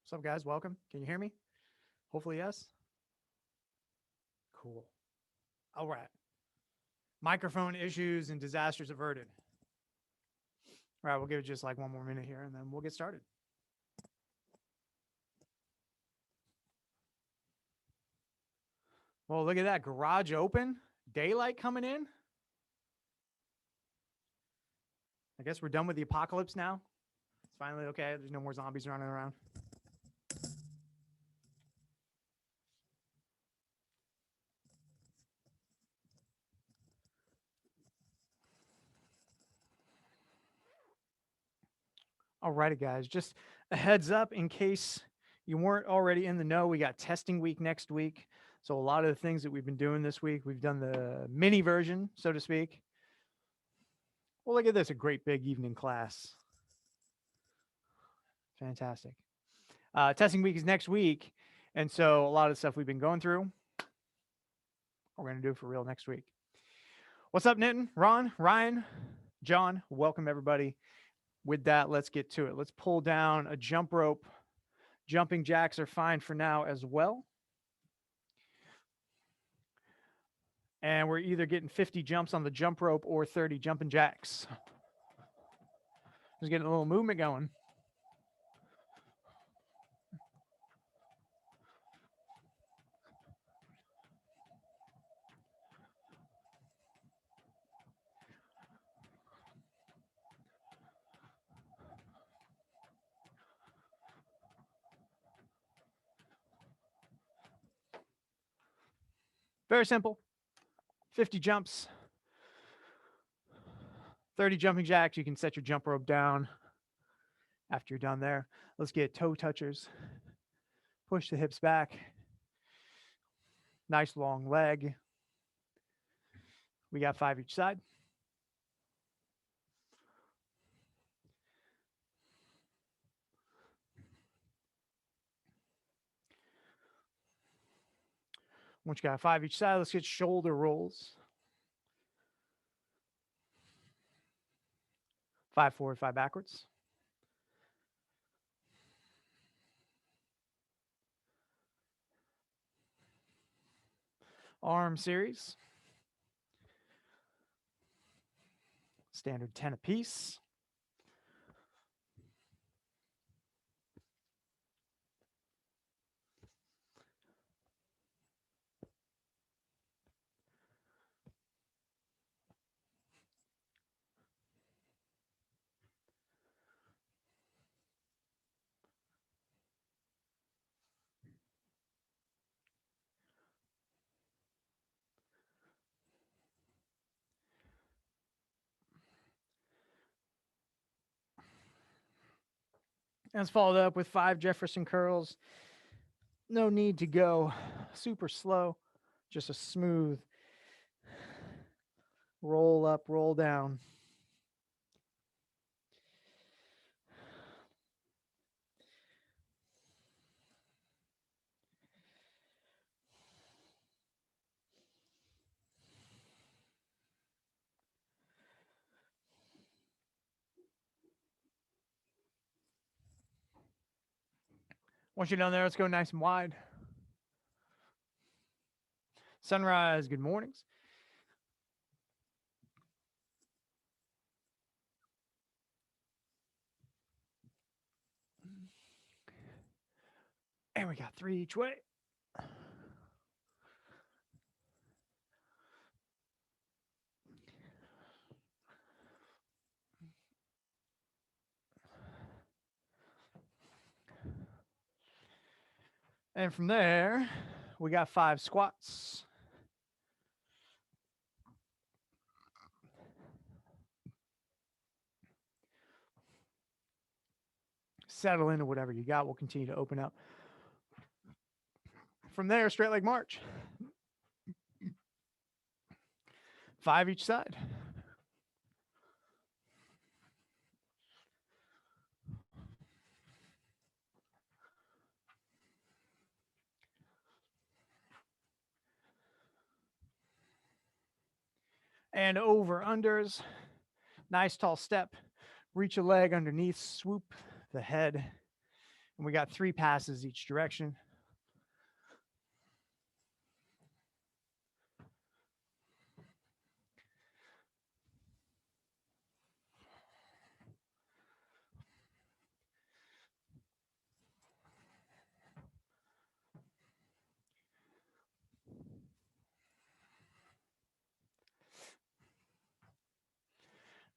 What's up, guys? Welcome. Can you hear me? Hopefully, yes. Cool. All right. Microphone issues and disasters averted. All right, we'll give it just like one more minute here and then we'll get started. Well, look at that. Garage open. Daylight coming in. I guess we're done with the apocalypse now. It's finally okay. There's no more zombies running around. Alrighty, guys. Just a heads up in case you weren't already in the know. We got testing week next week. So a lot of the things that we've been doing this week, we've done the mini version, so to speak. Well, look at this, a great big evening class. Fantastic. Testing week is next week. And so a lot of the stuff we've been going through, we're going to do for real next week. What's up, Nitin, Ron, Ryan, John? Welcome, everybody. With that, let's get to it. Let's pull down a jump rope. Jumping jacks are fine for now as well. And we're either getting 50 jumps on the jump rope or 30 jumping jacks. Just getting a little movement going. Very simple. 50 jumps, 30 jumping jacks. You can set your jump rope down after you're done there. Let's get toe touchers. Push the hips back. Nice long leg. We got 5 each side. Once you got 5 each side, let's get shoulder rolls. 5 forward, 5 backwards. Arm series. Standard 10 apiece. And it's followed up with 5 Jefferson curls. No need to go super slow, just a smooth roll up, roll down. Once you're done there, let's go nice and wide. Sunrise, good mornings. And we got 3 each way. And from there, we got 5 squats. Settle into whatever you got. We'll continue to open up. From there, straight leg march. 5 each side. And over unders. Nice tall step. Reach a leg underneath, swoop the head And we got 3 passes each direction.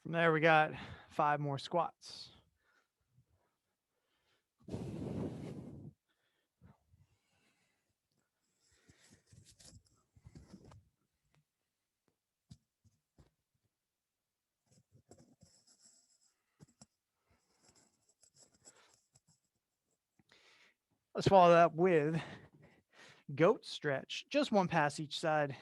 From there, we got 5 more squats. Let's follow that up with goat stretch. Just 1 pass each side.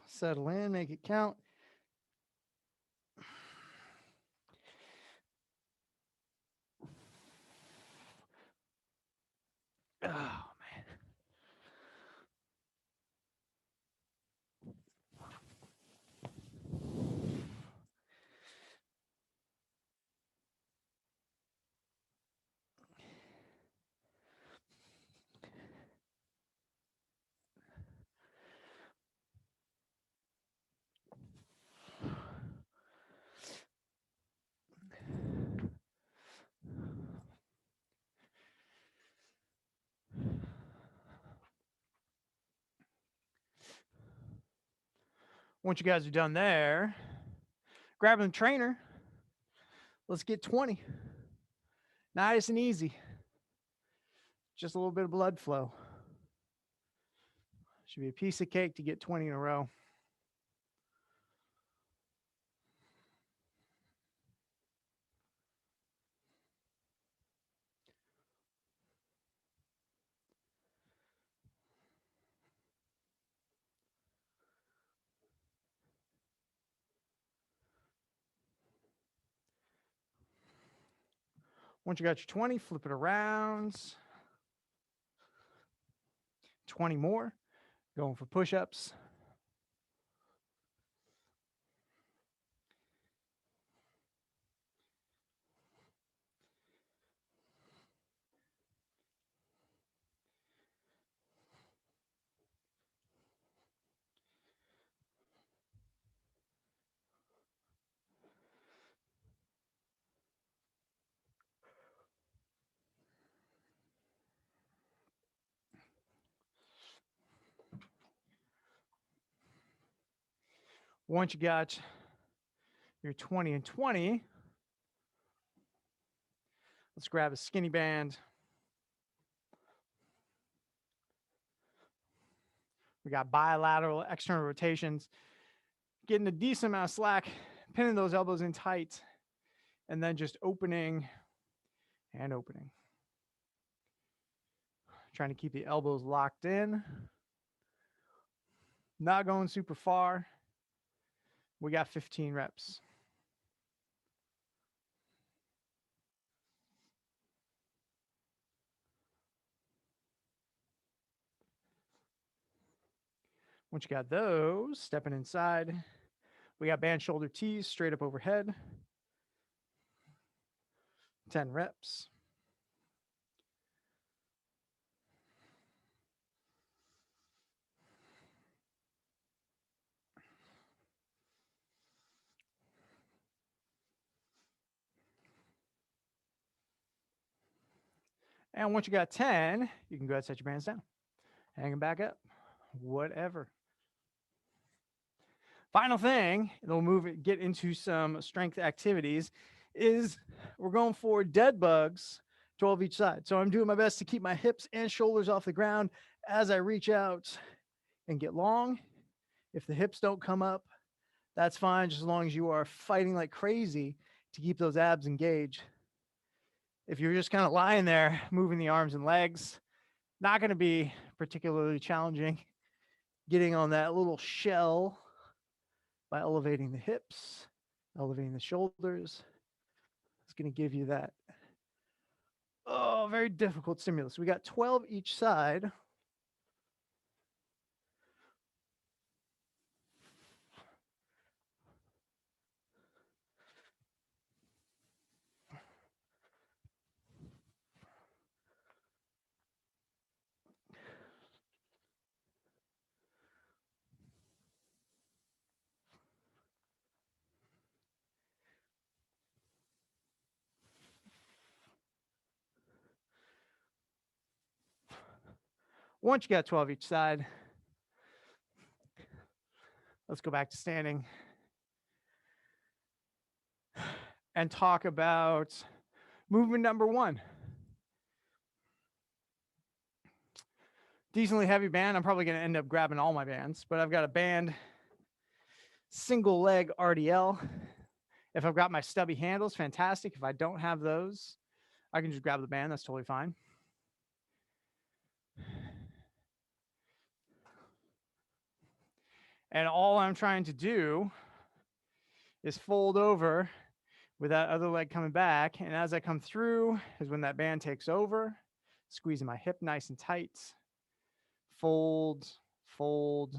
Settle in, make it count. Oh, man. Once you guys are done there, grab the trainer. Let's get 20. Nice and easy. Just a little bit of blood flow. Should be a piece of cake to get 20 in a row. Once you got your 20, flip it around. 20 more. Going for push-ups. Once you got your 20 and 20, let's grab a skinny band. We got bilateral external rotations, getting a decent amount of slack, pinning those elbows in tight, and then just opening and opening. Trying to keep the elbows locked in. Not going super far. We got 15 reps. Once you got those, stepping inside, we got band shoulder tees straight up overhead. 10 reps. And once you got 10, you can go ahead and set your bands down. Hang them back up. Whatever. Final thing, and we'll get into some strength activities, is we're going for dead bugs, 12 each side. So I'm doing my best to keep my hips and shoulders off the ground as I reach out and get long. If the hips don't come up, that's fine, just as long as you are fighting like crazy to keep those abs engaged. If you're just kind of lying there, moving the arms and legs, not going to be particularly challenging. Getting on that little shell by elevating the hips, elevating the shoulders, it's going to give you that, very difficult stimulus. We got 12 each side. Once you got 12 each side, let's go back to standing and talk about movement number 1. Decently heavy band. I'm probably going to end up grabbing all my bands, but I've got a band, single leg RDL. If I've got my stubby handles, fantastic. If I don't have those, I can just grab the band. That's totally fine. And all I'm trying to do is fold over with that other leg coming back. And as I come through is when that band takes over, squeezing my hip nice and tight. Fold, fold,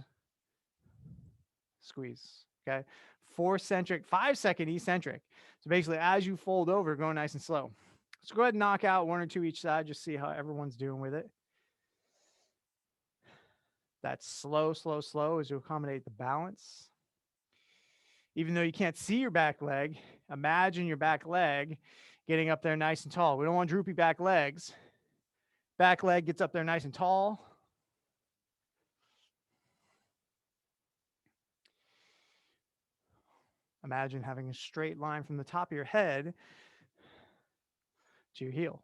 squeeze. Okay. 4-centric, 5-second eccentric. So basically, as you fold over, go nice and slow. So go ahead and knock out 1 or 2 each side, just see how everyone's doing with it. That slow, slow, slow is to accommodate the balance. Even though you can't see your back leg, imagine your back leg getting up there nice and tall. We don't want droopy back legs. Back leg gets up there nice and tall. Imagine having a straight line from the top of your head to your heel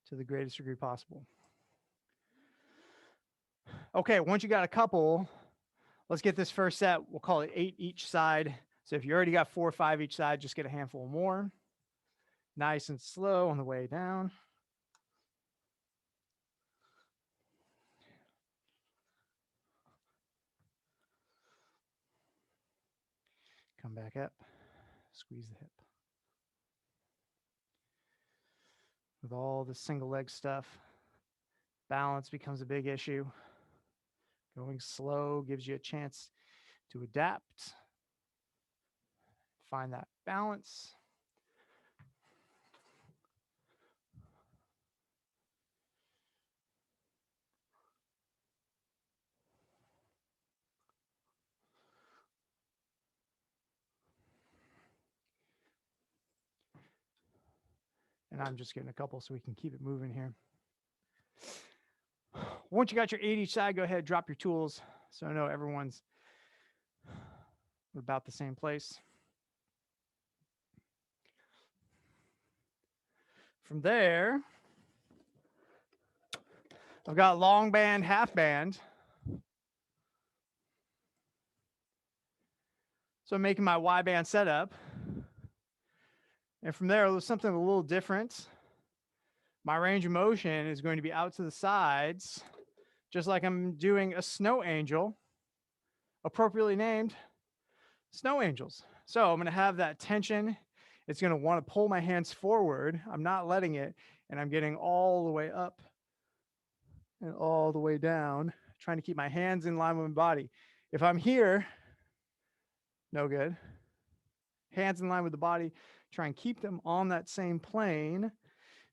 to the greatest degree possible. Okay, once you got a couple, let's get this first set. We'll call it 8 each side. So if you already got 4 or 5 each side, just get a handful more. Nice and slow on the way down. Come back up, squeeze the hip. With all the single leg stuff, balance becomes a big issue. Going slow gives you a chance to adapt, find that balance. And I'm just getting a couple so we can keep it moving here. Once you got your 8 each side, go ahead, drop your tools. So I know everyone's about the same place. From there, I've got long band, half band. So I'm making my Y band setup. And from there, there's something a little different. My range of motion is going to be out to the sides, just like I'm doing a snow angel, appropriately named snow angels. So I'm going to have that tension. It's going to want to pull my hands forward. I'm not letting it, and I'm getting all the way up and all the way down, trying to keep my hands in line with my body. If I'm here, no good. Hands in line with the body, try and keep them on that same plane.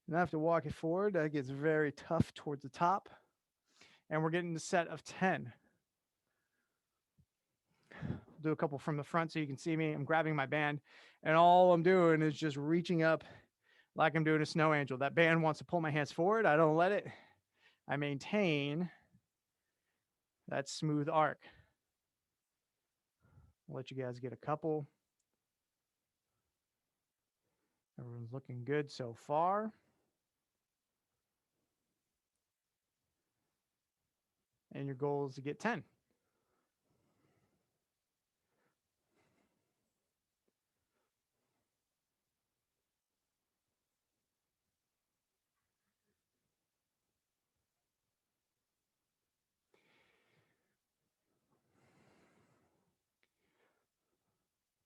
And I have to walk it forward. That gets very tough towards the top. And we're getting the set of 10. I'll do a couple from the front so you can see me. I'm grabbing my band, and all I'm doing is just reaching up like I'm doing a snow angel. That band wants to pull my hands forward. I don't let it. I maintain that smooth arc. I'll let you guys get a couple. Everyone's looking good so far. And your goal is to get 10.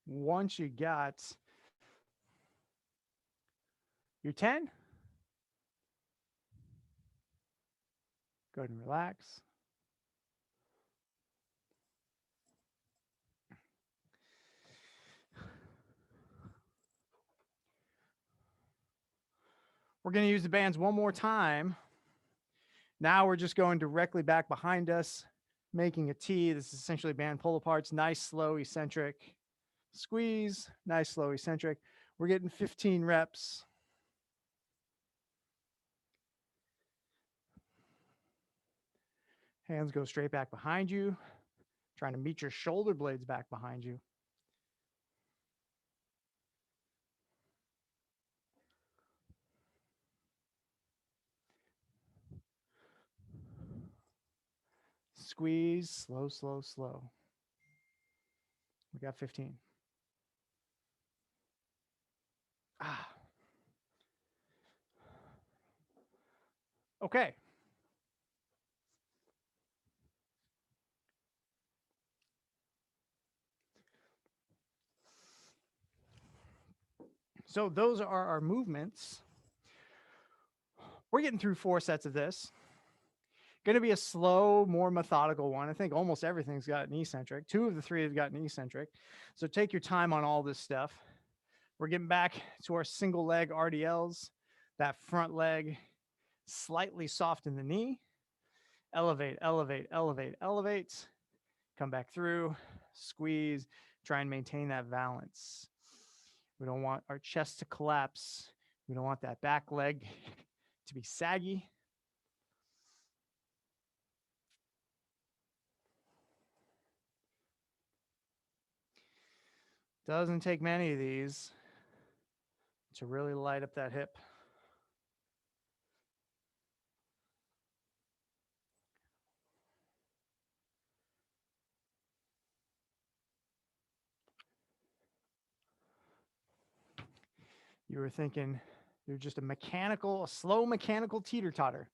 Once you got your 10, go ahead and relax. We're going to use the bands one more time. Now we're just going directly back behind us, making a T. This is essentially band pull aparts. Nice, slow, eccentric. Squeeze. Nice, slow, eccentric. We're getting 15 reps. Hands go straight back behind you, trying to meet your shoulder blades back behind you. Squeeze, slow, slow, slow. We got 15. Ah. Okay. So those are our movements. We're getting through 4 sets of this. Going to be a slow, more methodical one. I think almost everything's got an eccentric. 2 of the 3 have got an eccentric. So take your time on all this stuff. We're getting back to our single leg RDLs. That front leg slightly soften the knee. Elevate, elevate, elevate, elevate. Come back through, squeeze, try and maintain that balance. We don't want our chest to collapse. We don't want that back leg to be saggy. Doesn't take many of these to really light up that hip. You were thinking you're just a slow mechanical teeter-totter.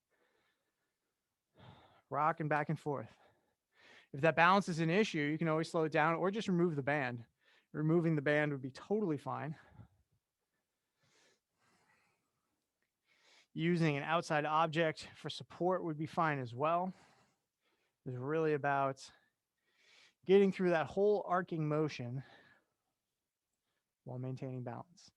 Rocking back and forth. If that balance is an issue, you can always slow it down or just remove the band. Removing the band would be totally fine. Using an outside object for support would be fine as well. It's really about getting through that whole arcing motion while maintaining balance.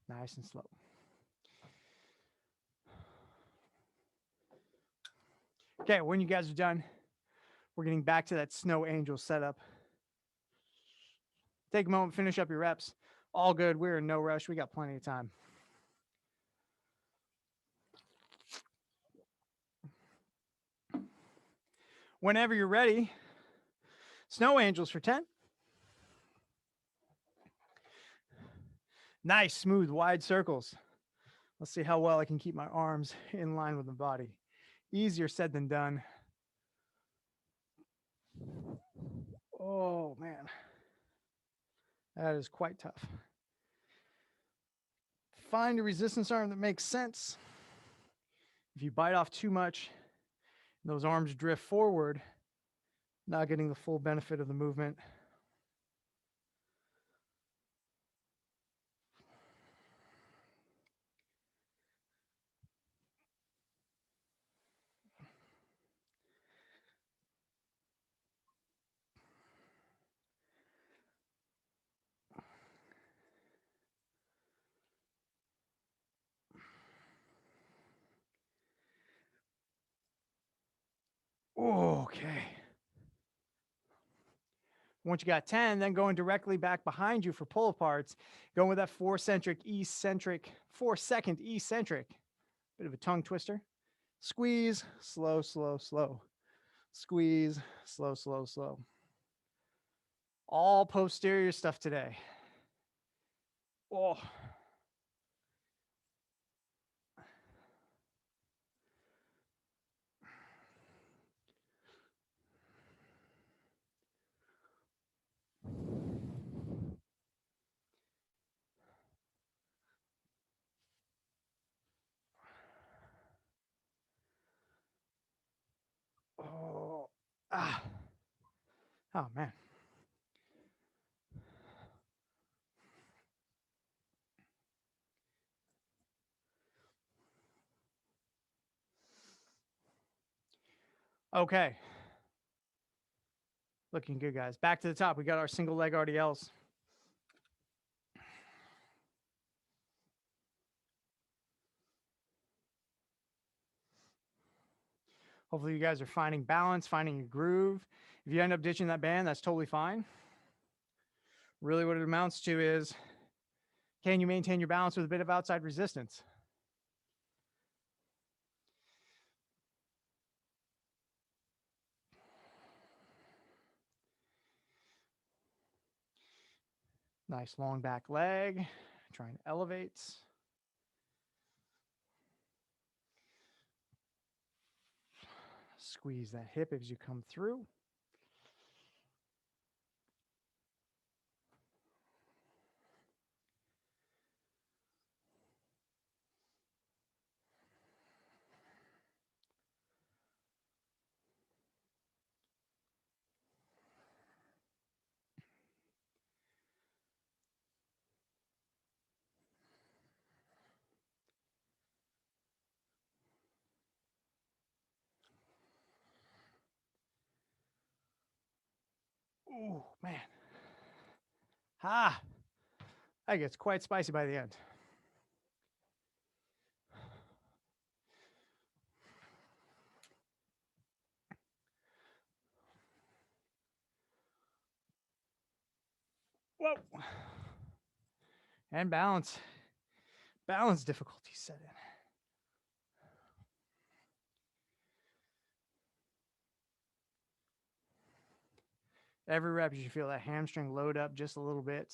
Nice and slow. Okay, when you guys are done, we're getting back to that snow angel setup. Take a moment, finish up your reps. All good. We're in no rush. We got plenty of time. Whenever you're ready, snow angels for 10. Nice, smooth, wide circles. Let's see how well I can keep my arms in line with the body. Easier said than done. Oh, man. That is quite tough. Find a resistance arm that makes sense. If you bite off too much, those arms drift forward, not getting the full benefit of the movement. Okay. Once you got 10, then going directly back behind you for pull aparts, going with that 4-second eccentric. Bit of a tongue twister. Squeeze, slow, slow, slow. Squeeze, slow, slow, slow. All posterior stuff today. Oh. Oh. Ah. Oh, man. Okay. Looking good, guys. Back to the top. We got our single leg RDLs. Hopefully you guys are finding balance, finding your groove. If you end up ditching that band, that's totally fine. Really what it amounts to is, can you maintain your balance with a bit of outside resistance? Nice long back leg, trying to elevate. Squeeze that hip as you come through. Oh, man. Ah, that gets quite spicy by the end. Whoa. And balance. Balance difficulties set in. Every rep, you should feel that hamstring load up just a little bit.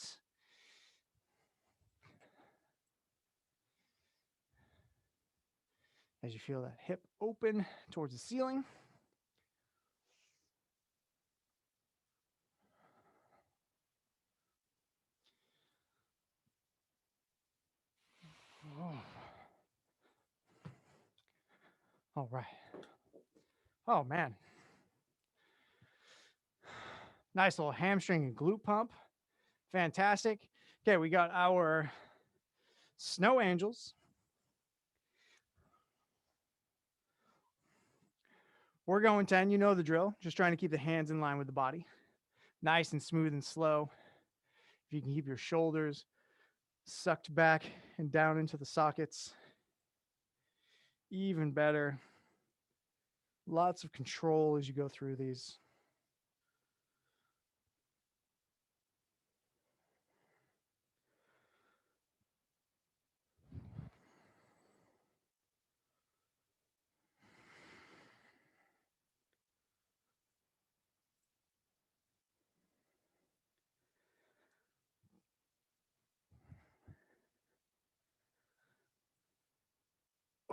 As you feel that hip open towards the ceiling. Oh. All right. Oh, man. Nice little hamstring and glute pump. Fantastic. Okay, we got our snow angels. We're going 10. You know the drill. Just trying to keep the hands in line with the body. Nice and smooth and slow. If you can keep your shoulders sucked back and down into the sockets, even better. Lots of control as you go through these.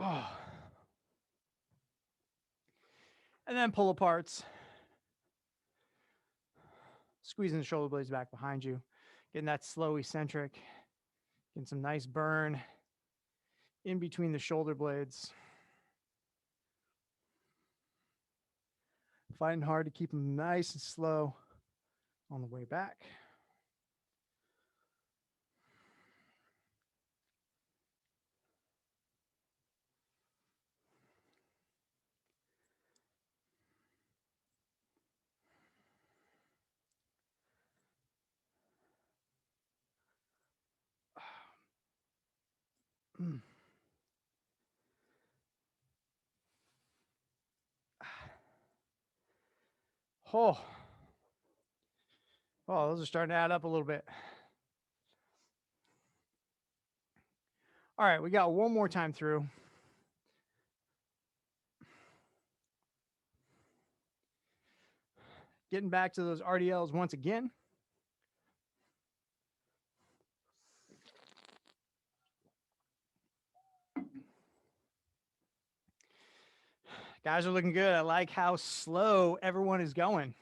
Oh. And then pull aparts. Squeezing the shoulder blades back behind you. Getting that slow eccentric. Getting some nice burn in between the shoulder blades. Fighting hard to keep them nice and slow on the way back. Oh. Oh, those are starting to add up a little bit. All right, we got one more time through. Getting back to those RDLs once again. Guys are looking good. I like how slow everyone is going.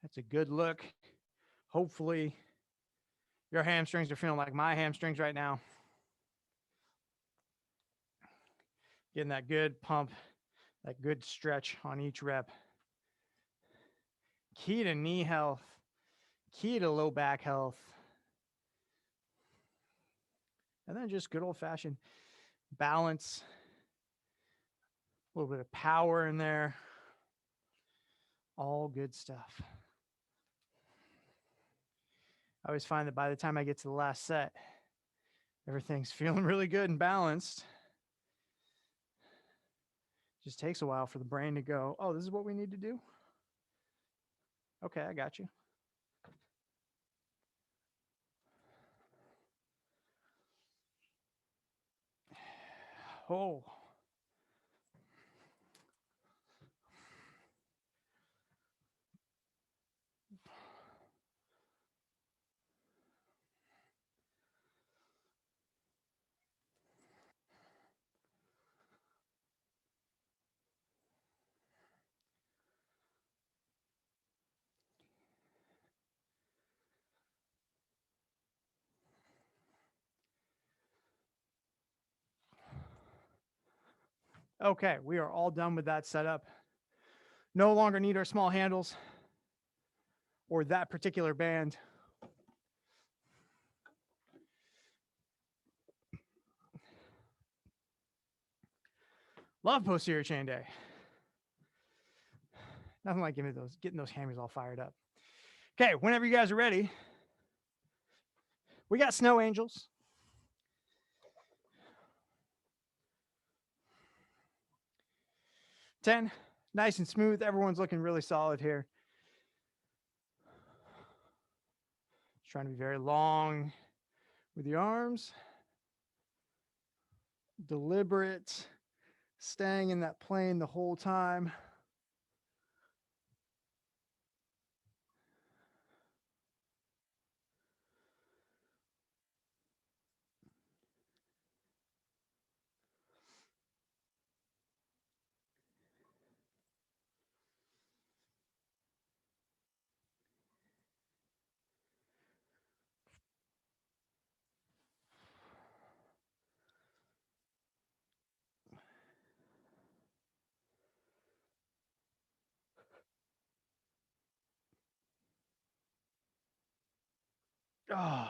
That's a good look. Hopefully, your hamstrings are feeling like my hamstrings right now. Getting that good pump, that good stretch on each rep. Key to knee health, key to low back health. And then just good old-fashioned balance, a little bit of power in there. All good stuff. I always find that by the time I get to the last set, everything's feeling really good and balanced. Just takes a while for the brain to go, oh, this is what we need to do. Okay, I got you. Oh. Okay, we are all done with that setup. No longer need our small handles or that particular band. Love posterior chain day. Nothing like getting those hammies all fired up. Okay, whenever you guys are ready, we got snow angels. Ten, nice and smooth. Everyone's looking really solid here. Just trying to be very long with the arms. Deliberate, staying in that plane the whole time. Oh.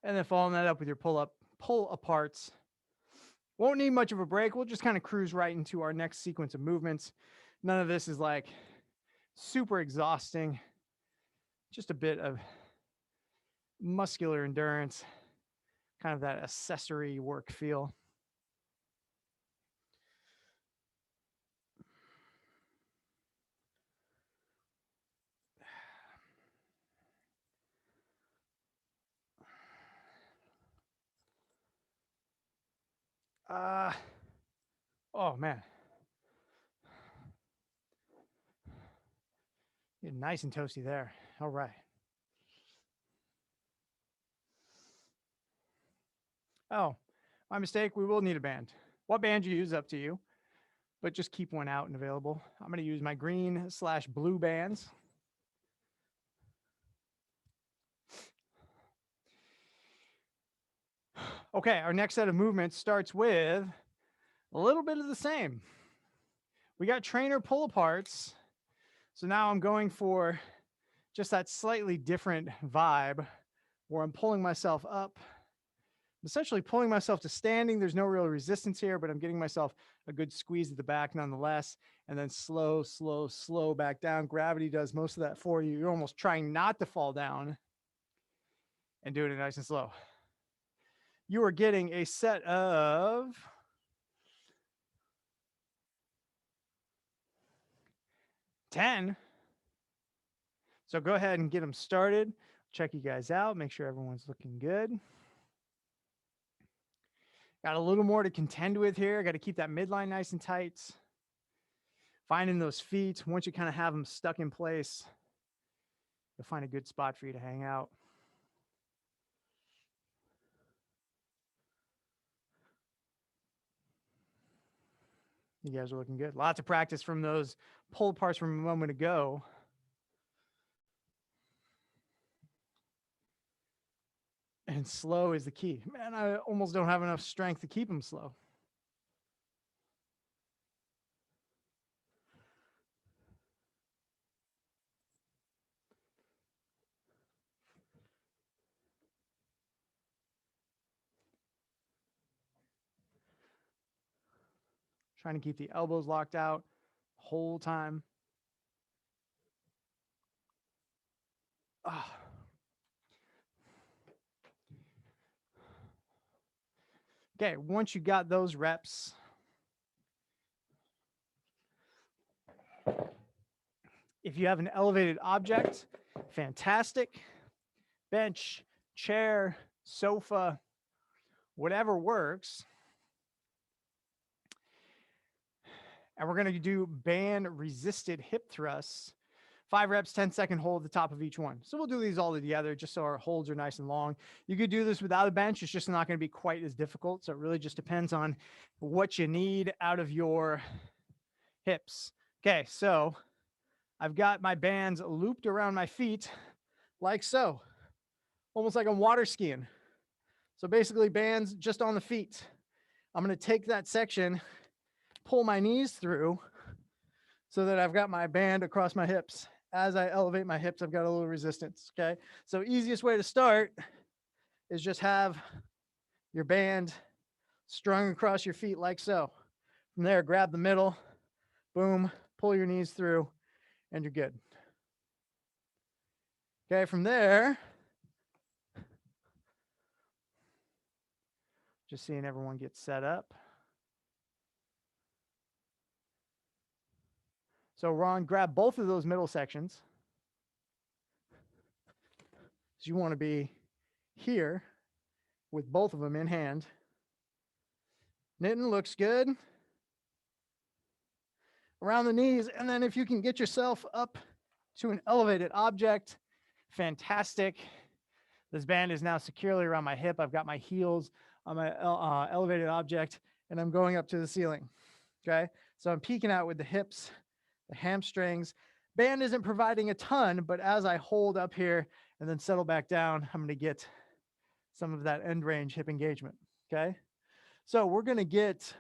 And then following that up with your pull aparts. Won't need much of a break. We'll just kind of cruise right into our next sequence of movements. None of this is like super exhausting. Just a bit of muscular endurance, kind of that accessory work feel. Oh man. You're nice and toasty there. All right. Oh, my mistake. We will need a band. What band you use up to you, but just keep one out and available. I'm going to use my green/blue bands. Okay, our next set of movements starts with a little bit of the same. We got trainer pull aparts. So now I'm going for just that slightly different vibe where I'm pulling myself up. I'm essentially pulling myself to standing. There's no real resistance here, but I'm getting myself a good squeeze at the back nonetheless. And then slow, slow, slow back down. Gravity does most of that for you. You're almost trying not to fall down and doing it nice and slow. You are getting a set of 10. So go ahead and get them started. Check you guys out. Make sure everyone's looking good. Got a little more to contend with here. Got to keep that midline nice and tight. Finding those feet. Once you kind of have them stuck in place, you'll find a good spot for you to hang out. You guys are looking good. Lots of practice from those pull parts from a moment ago. And slow is the key. Man, I almost don't have enough strength to keep them slow. Trying to keep the elbows locked out the whole time. Okay, once you got those reps, If you have an elevated object, fantastic. Bench, chair, sofa, whatever works. And we're going to do band resisted hip thrusts. 5 reps, 10-second hold at the top of each one. So we'll do these all together just so our holds are nice and long. You could do this without a bench. It's just not going to be quite as difficult. So it really just depends on what you need out of your hips. Okay, so I've got my bands looped around my feet like so, almost like I'm water skiing. So basically bands just on the feet. I'm going to take that section, pull my knees through so that I've got my band across my hips. As I elevate my hips, I've got a little resistance, okay? So easiest way to start is just have your band strung across your feet like so. From there, grab the middle, boom, pull your knees through, and you're good. Okay, from there, just seeing everyone get set up. So Ron, grab both of those middle sections. So you want to be here with both of them in hand. Knitting looks good. Around the knees, and then if you can get yourself up to an elevated object, fantastic. This band is now securely around my hip. I've got my heels on my elevated object, and I'm going up to the ceiling, okay? So I'm peeking out with the hips, the hamstrings. Band isn't providing a ton, but as I hold up here and then settle back down, I'm gonna get some of that end range hip engagement, okay? So we're gonna get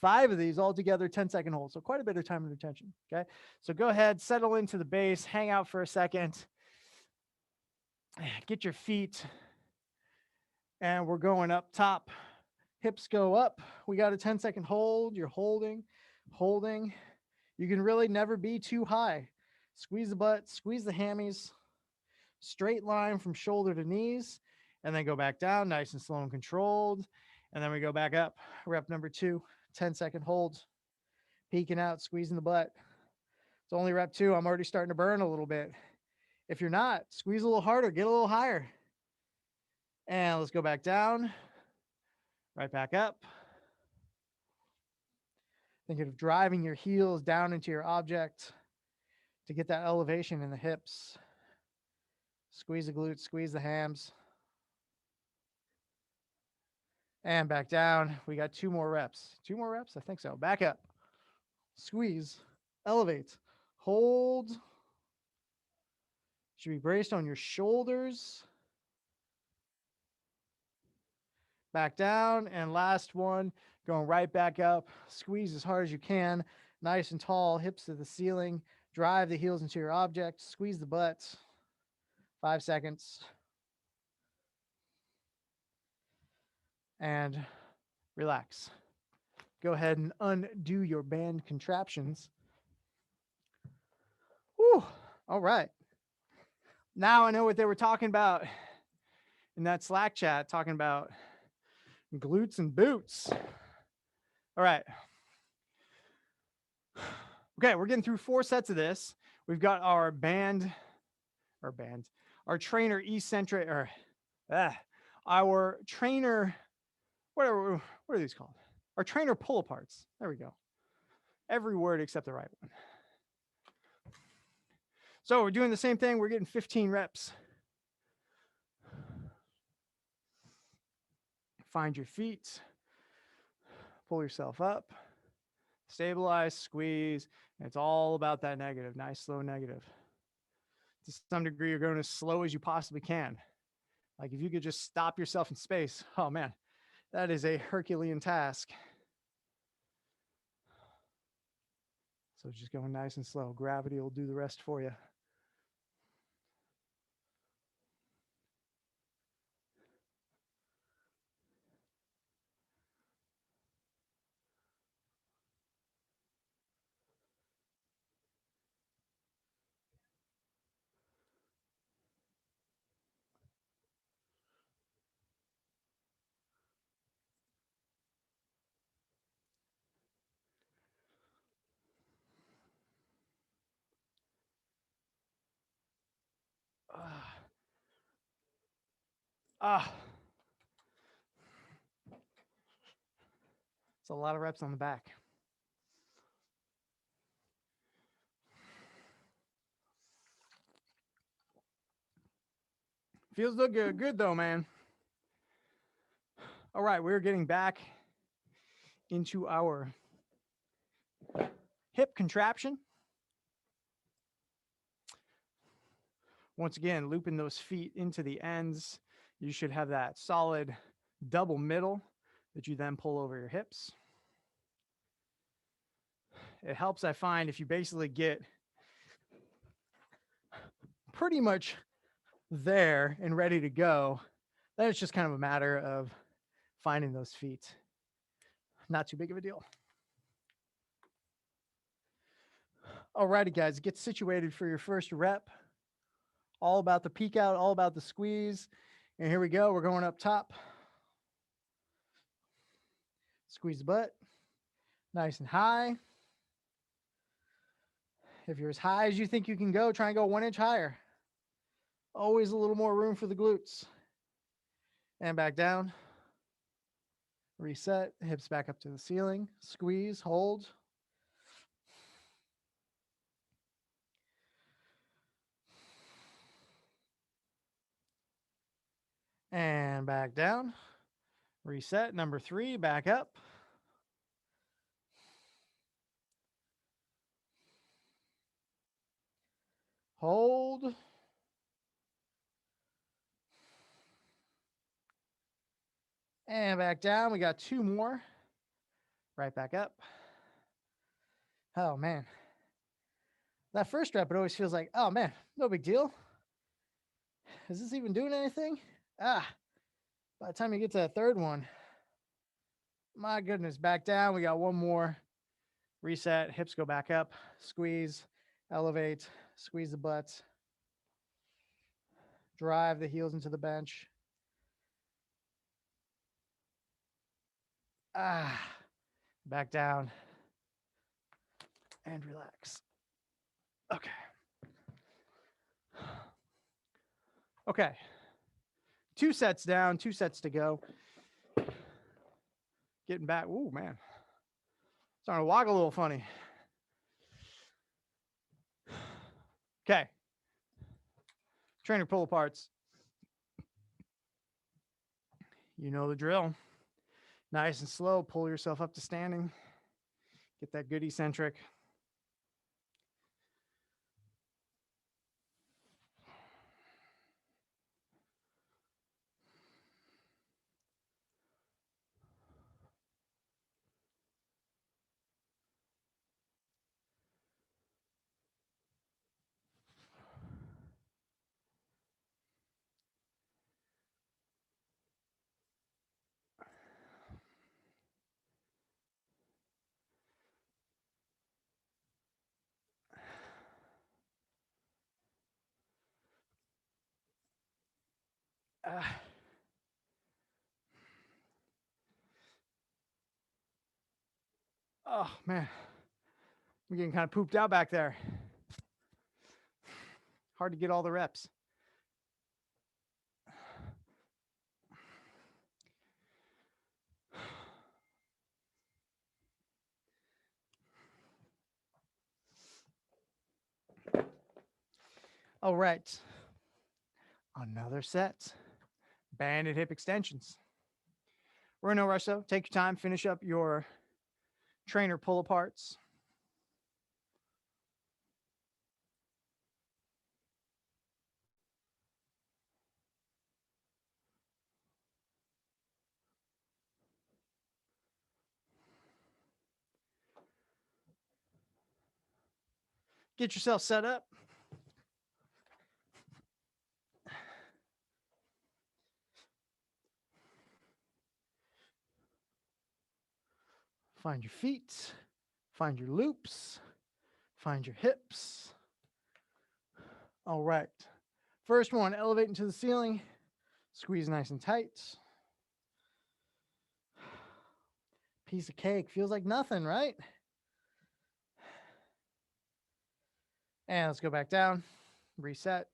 5 of these all together, 10-second holds. So quite a bit of time and attention, okay? So go ahead, settle into the base, hang out for a second, get your feet, and we're going up top. Hips go up. We got a 10-second hold. You're holding. You can really never be too high. Squeeze the butt, squeeze the hammies, straight line from shoulder to knees, and then go back down, nice and slow and controlled. And then we go back up. Rep number 2, 10-second hold. Peeking out, squeezing the butt. It's only rep 2. I'm already starting to burn a little bit. If you're not, squeeze a little harder, get a little higher. And let's go back down, right back up. Think of driving your heels down into your object to get that elevation in the hips. Squeeze the glutes, squeeze the hams. And back down. We got 2 more reps. 2 more reps? I think so. Back up. Squeeze. Elevate. Hold. Should be braced on your shoulders. Back down. And last one. Going right back up. Squeeze as hard as you can. Nice and tall. Hips to the ceiling. Drive the heels into your object. Squeeze the butt. 5 seconds. And relax. Go ahead and undo your band contraptions. Whew. All right. Now I know what they were talking about in that Slack chat, talking about glutes and boots. All right. Okay, we're getting through 4 sets of this. We've got our our trainer eccentric, or our trainer, what are these called? Our trainer pull aparts. There we go. Every word except the right one. So we're doing the same thing. We're getting 15 reps. Find your feet. Pull yourself up. Stabilize, squeeze. It's all about that negative. Nice, slow negative. To some degree, you're going as slow as you possibly can. Like if you could just stop yourself in space, oh man, that is a Herculean task. So just going nice and slow. Gravity will do the rest for you. Ah. It's a lot of reps on the back. Feels look good though, man. All right, we're getting back into our hip contraption. Once again, looping those feet into the ends. You should have that solid double middle that you then pull over your hips. It helps, I find, if you basically get pretty much there and ready to go, then it's just kind of a matter of finding those feet. Not too big of a deal. Alrighty, guys, get situated for your first rep. All about the peek out, all about the squeeze. And here we go. We're going up top. Squeeze the butt. Nice and high. If you're as high as you think you can go, try and go 1 inch higher. Always a little more room for the glutes. And back down. Reset. Hips back up to the ceiling. Squeeze. Hold. And back down. Reset. Number 3. Back up. Hold. And back down. We got 2 more. Right back up. Oh, man. That first rep, it always feels like, oh, man, no big deal. Is this even doing anything? By the time you get to that third one, my goodness, back down. We got 1 more. Reset. Hips go back up. Squeeze. Elevate. Squeeze the butts. Drive the heels into the bench. Back down. And relax. Okay. Okay. 2 sets down, 2 sets to go. Getting back. Ooh, man. Starting to walk a little funny. Okay. Trainer pull aparts. You know the drill. Nice and slow. Pull yourself up to standing. Get that good eccentric. Oh, man. I'm getting kind of pooped out back there. Hard to get all the reps. All right. Another set. Banded hip extensions. We're in no rush though. Take your time. Finish up your trainer pull aparts. Get yourself set up. Find your feet. Find your loops. Find your hips. All right. First one, elevate into the ceiling. Squeeze nice and tight. Piece of cake. Feels like nothing, right? And let's go back down. Reset.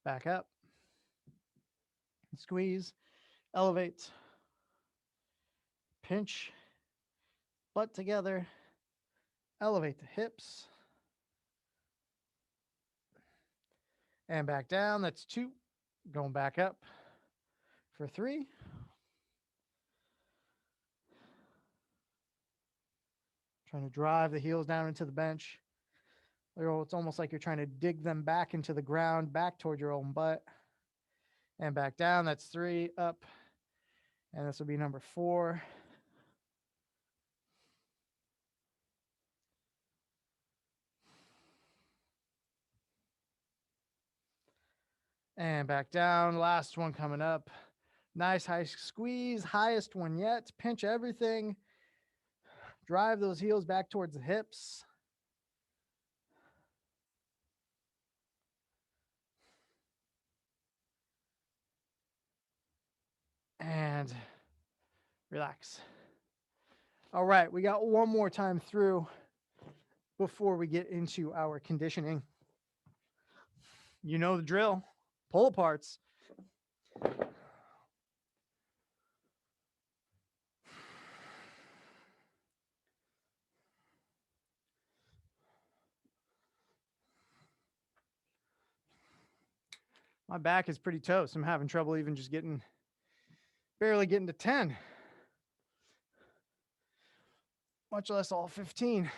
Back up. squeeze, elevate, pinch, butt together, elevate the hips, and back down. That's 2. Going back up for 3. Trying to drive the heels down into the bench. It's almost like you're trying to dig them back into the ground, back toward your own butt. And back down. That's 3. Up. And this will be number 4. And back down. Last one coming up. Nice high squeeze. Highest one yet. Pinch everything. Drive those heels back towards the hips. And relax. All right, we got one more time through before we get into our conditioning. You know the drill. Pull aparts. My back is pretty toast. I'm having trouble even just barely getting to 10. Much less all 15.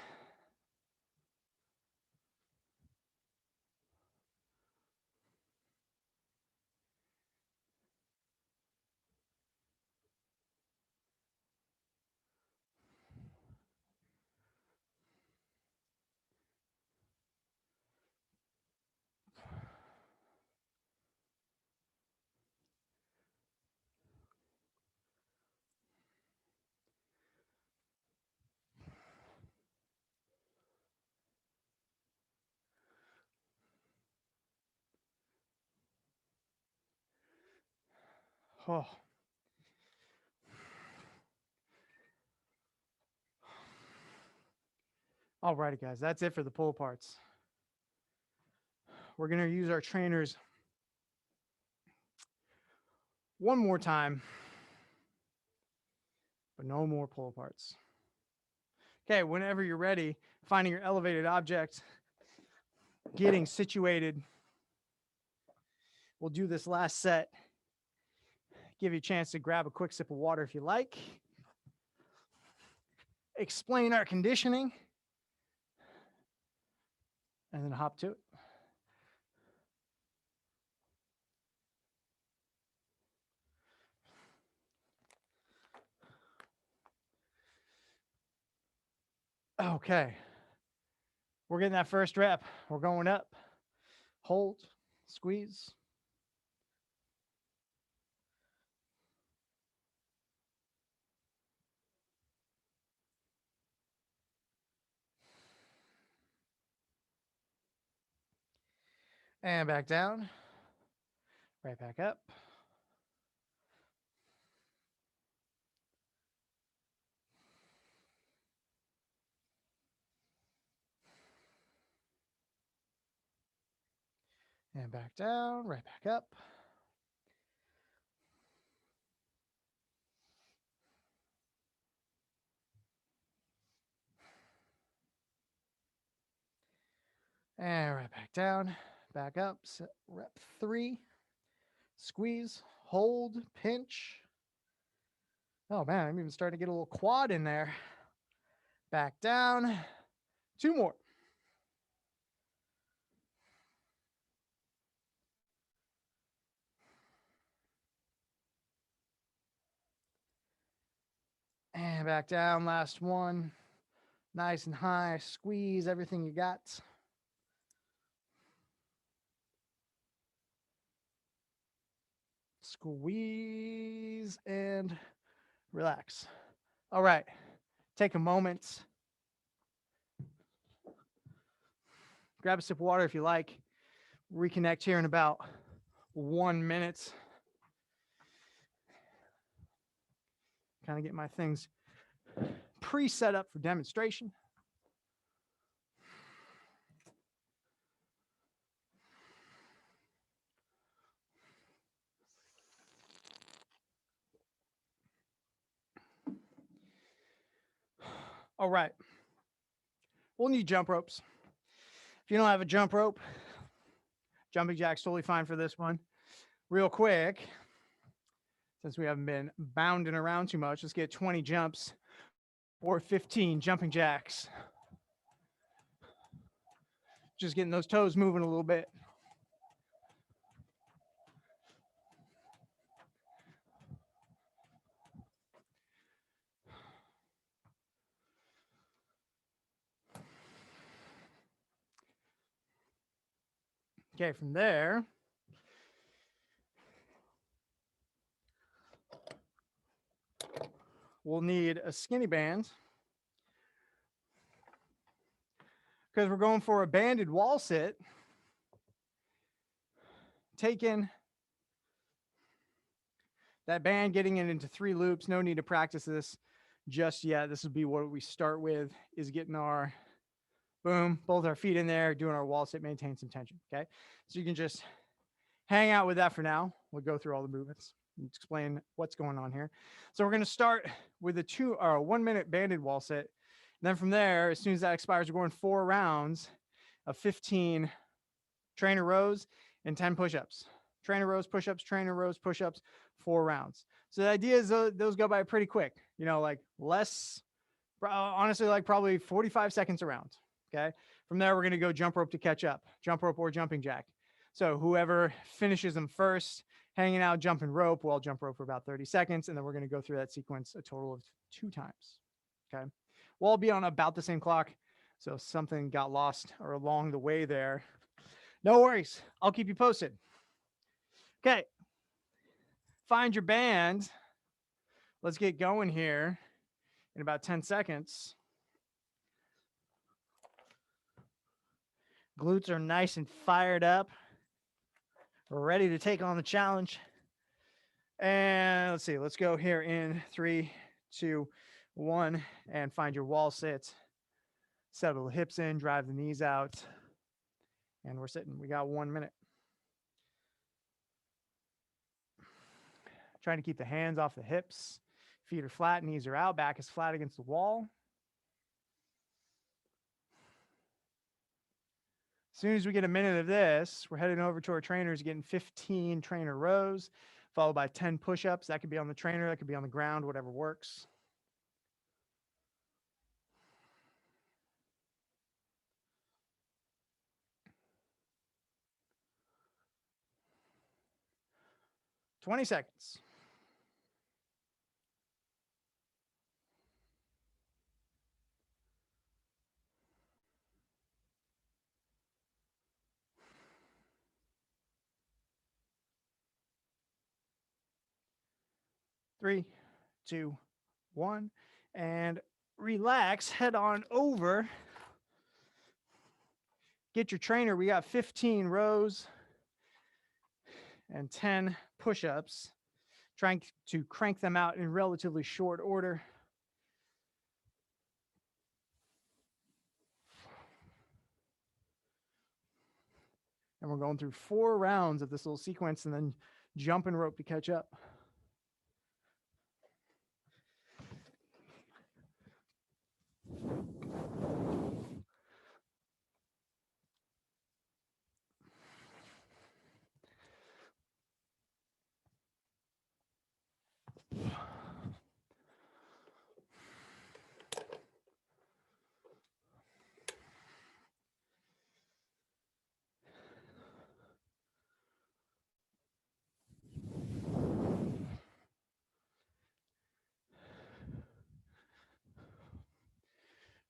Oh. All righty, guys. That's it for the pull aparts. We're going to use our trainers one more time, but no more pull aparts. Okay, whenever you're ready, finding your elevated object, getting situated. We'll do this last set. Give you a chance to grab a quick sip of water if you like. Explain our conditioning. And then hop to it. Okay. We're getting that first rep. We're going up. Hold. Squeeze. And back down. Right back up. And back down. Right back up. And right back down. Back up. Rep 3. Squeeze. Hold. Pinch. Oh, man. I'm even starting to get a little quad in there. Back down. 2 more. And back down, last one. Nice and high, squeeze everything you got. Squeeze and relax. All right, take a moment. Grab a sip of water if you like. Reconnect here in about 1 minute. Kind of get my things pre-set up for demonstration. All right. We'll need jump ropes. If you don't have a jump rope, jumping jack's totally fine for this one. Real quick, since we haven't been bounding around too much, let's get 20 jumps or 15 jumping jacks. Just getting those toes moving a little bit. Okay, from there, we'll need a skinny band because we're going for a banded wall sit. Taking that band, getting it into 3 loops. No need to practice this just yet. This will be what we start with, is getting our boom, both our feet in there, doing our wall sit, maintain some tension. Okay, so you can just hang out with that for now. We'll go through all the movements and explain what's going on here. So we're going to start with a 1 minute banded wall sit. And then from there, as soon as that expires, we're going 4 rounds of 15 trainer rows and 10 push-ups. Trainer rows, push-ups, trainer rows, push-ups, 4 rounds. So the idea is those go by pretty quick, you know, like less, honestly, like probably 45 seconds a round. Okay. From there, we're going to go jump rope to catch up, jump rope or jumping jack. So whoever finishes them first, hanging out, jumping rope, we'll jump rope for about 30 seconds. And then we're going to go through that sequence a total of 2 times. Okay. We'll all be on about the same clock. So if something got lost or along the way there, no worries. I'll keep you posted. Okay. Find your band. Let's get going here in about 10 seconds. Glutes are nice and fired up. We're ready to take on the challenge. And let's see, let's go here in 3, 2, 1, and find your wall sit. Settle the hips in, drive the knees out. And we're sitting. We got 1 minute. Trying to keep the hands off the hips. Feet are flat, knees are out, back is flat against the wall. As soon as we get a minute of this, we're heading over to our trainers, getting 15 trainer rows, followed by 10 push-ups. That could be on the trainer, that could be on the ground, whatever works. "20 seconds. Three, 2, 1, and relax. Head on over. Get your trainer. We got 15 rows and 10 push-ups. Trying to crank them out in relatively short order. And we're going through 4 rounds of this little sequence and then jumping rope to catch up.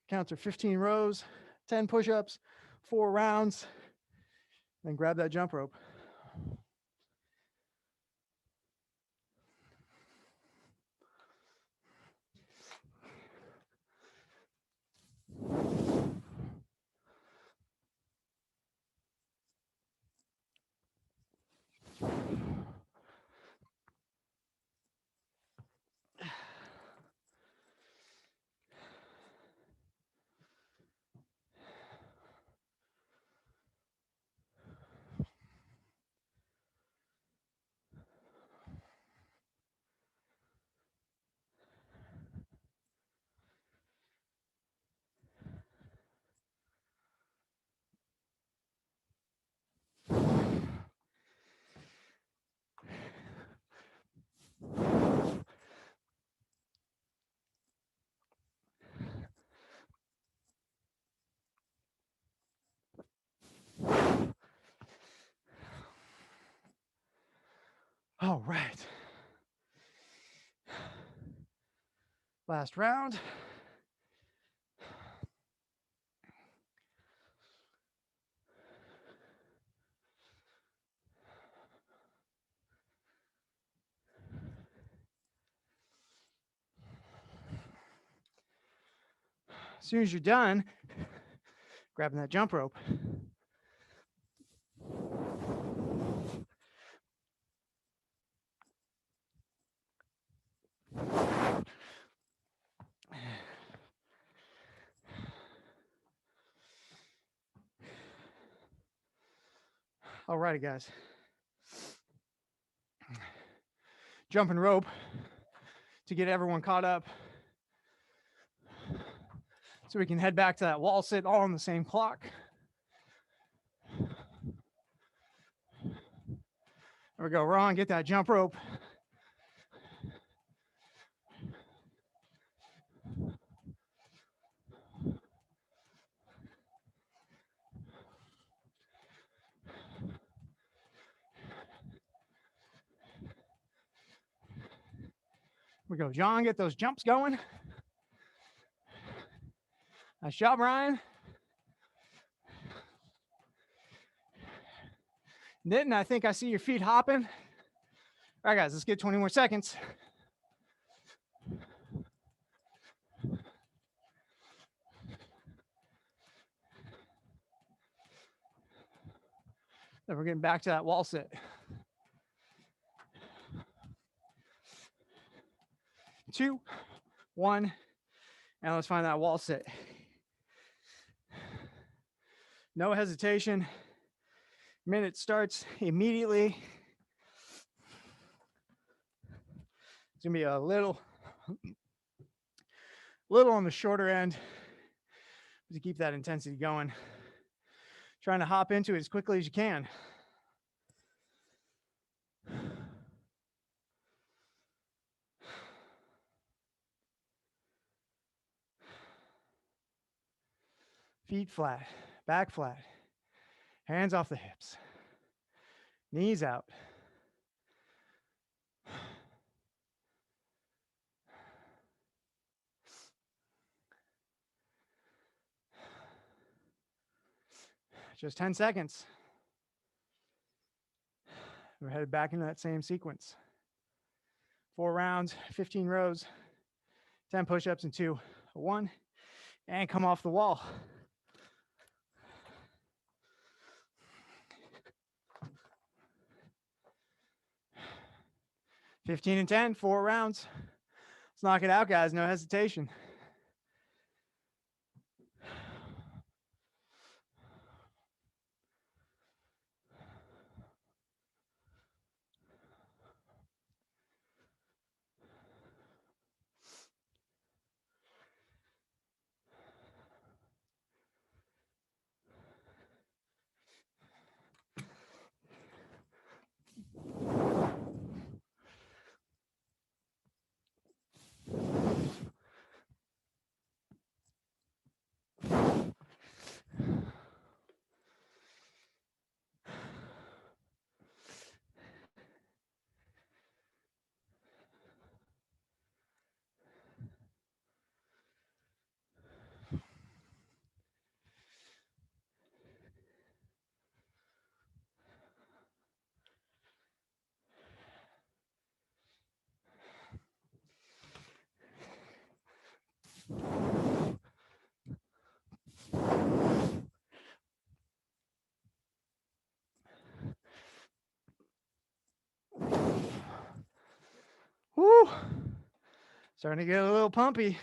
Counts are 15 rows, 10 push-ups, 4 rounds, then grab that jump rope. All right. Last round. As soon as you're done, grabbing that jump rope. Alrighty, guys. Jumping rope to get everyone caught up so we can head back to that wall sit all on the same clock. There we go. Ron, get that jump rope. We go, John, get those jumps going. Nice job, Ryan. Nitin, I think I see your feet hopping. All right, guys, let's get 20 more seconds. Then we're getting back to that wall sit. 2, 1, and let's find that wall sit. No hesitation. Minute starts immediately. It's gonna be a little on the shorter end to keep that intensity going. Trying to hop into it as quickly as you can. Feet flat, back flat, hands off the hips, knees out. Just 10 seconds. We're headed back into that same sequence. 4 rounds, 15 rows, 10 push-ups in 2, 1, and come off the wall. $15 and 10, 4 rounds. Let's knock it out, guys. No hesitation. Woo! Starting to get a little pumpy.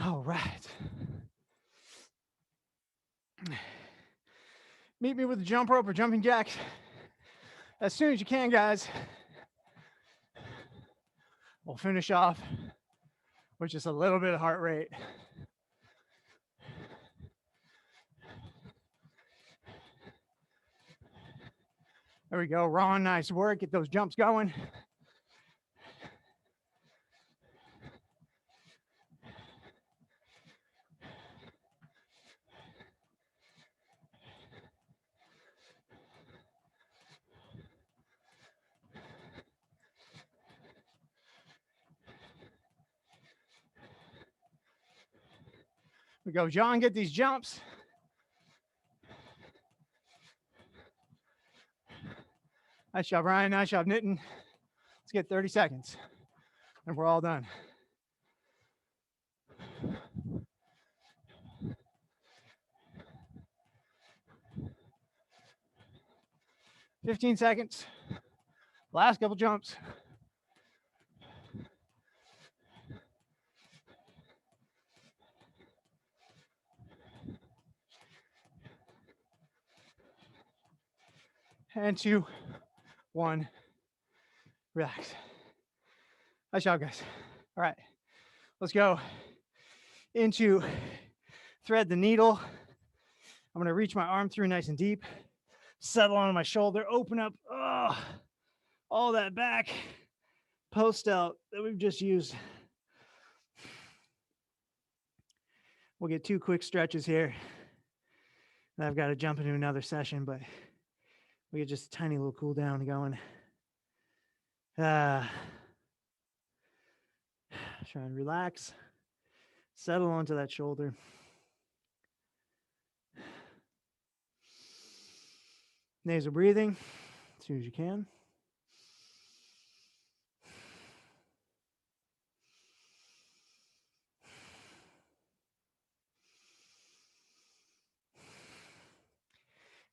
All right. Meet me with the jump rope or jumping jacks as soon as you can, guys. We'll finish off with just a little bit of heart rate. There we go. Ron, nice work. Get those jumps going. We go, John, get these jumps. Nice job, Ryan. Nice job, Nitin. Let's get 30 seconds and we're all done. $15 seconds. Last couple jumps. And 2, 1, relax. Nice job, guys. All right, let's go into thread the needle. I'm gonna reach my arm through nice and deep, settle on my shoulder, open up all that back post out that we've just used. We'll get 2 quick stretches here. And I've got to jump into another session, but we get just a tiny little cool down going. Try and relax, settle onto that shoulder. Nasal breathing as soon as you can.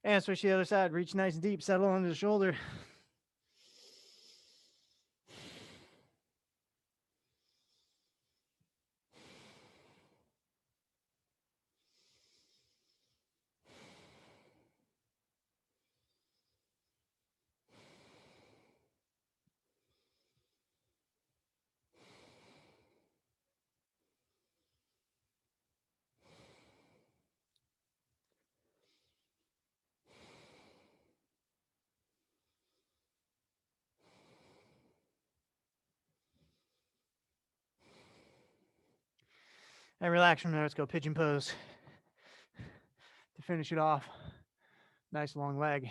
And switch to the other side. Reach nice and deep, settle onto the shoulder. And relax from there. Let's go pigeon pose to finish it off. Nice long leg.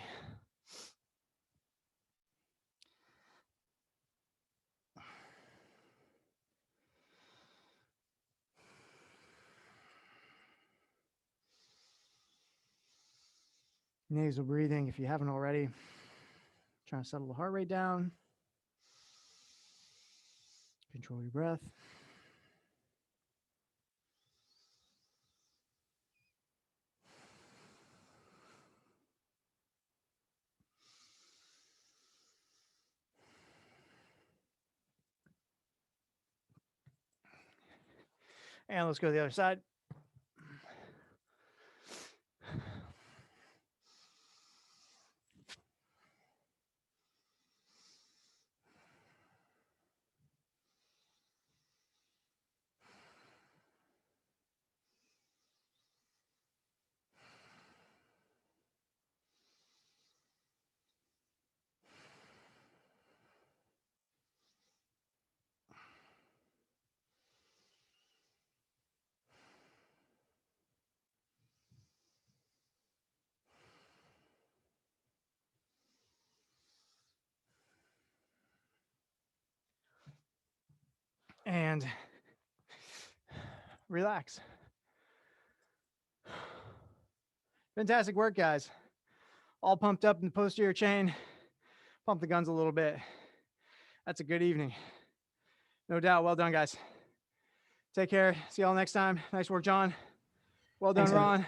Nasal breathing if you haven't already. Trying to settle the heart rate down. Control your breath. And let's go to the other side. And relax. Fantastic work, guys. All pumped up in the posterior chain. Pump the guns a little bit. That's a good evening. No doubt. Well done, guys. Take care. See y'all next time. Nice work, John. Well done, Ron.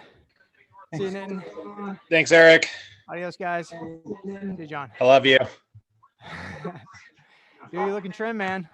See you, Nitin. Thanks, Eric. Adios, guys. See you, John. I love you. Dude, you're looking trim, man.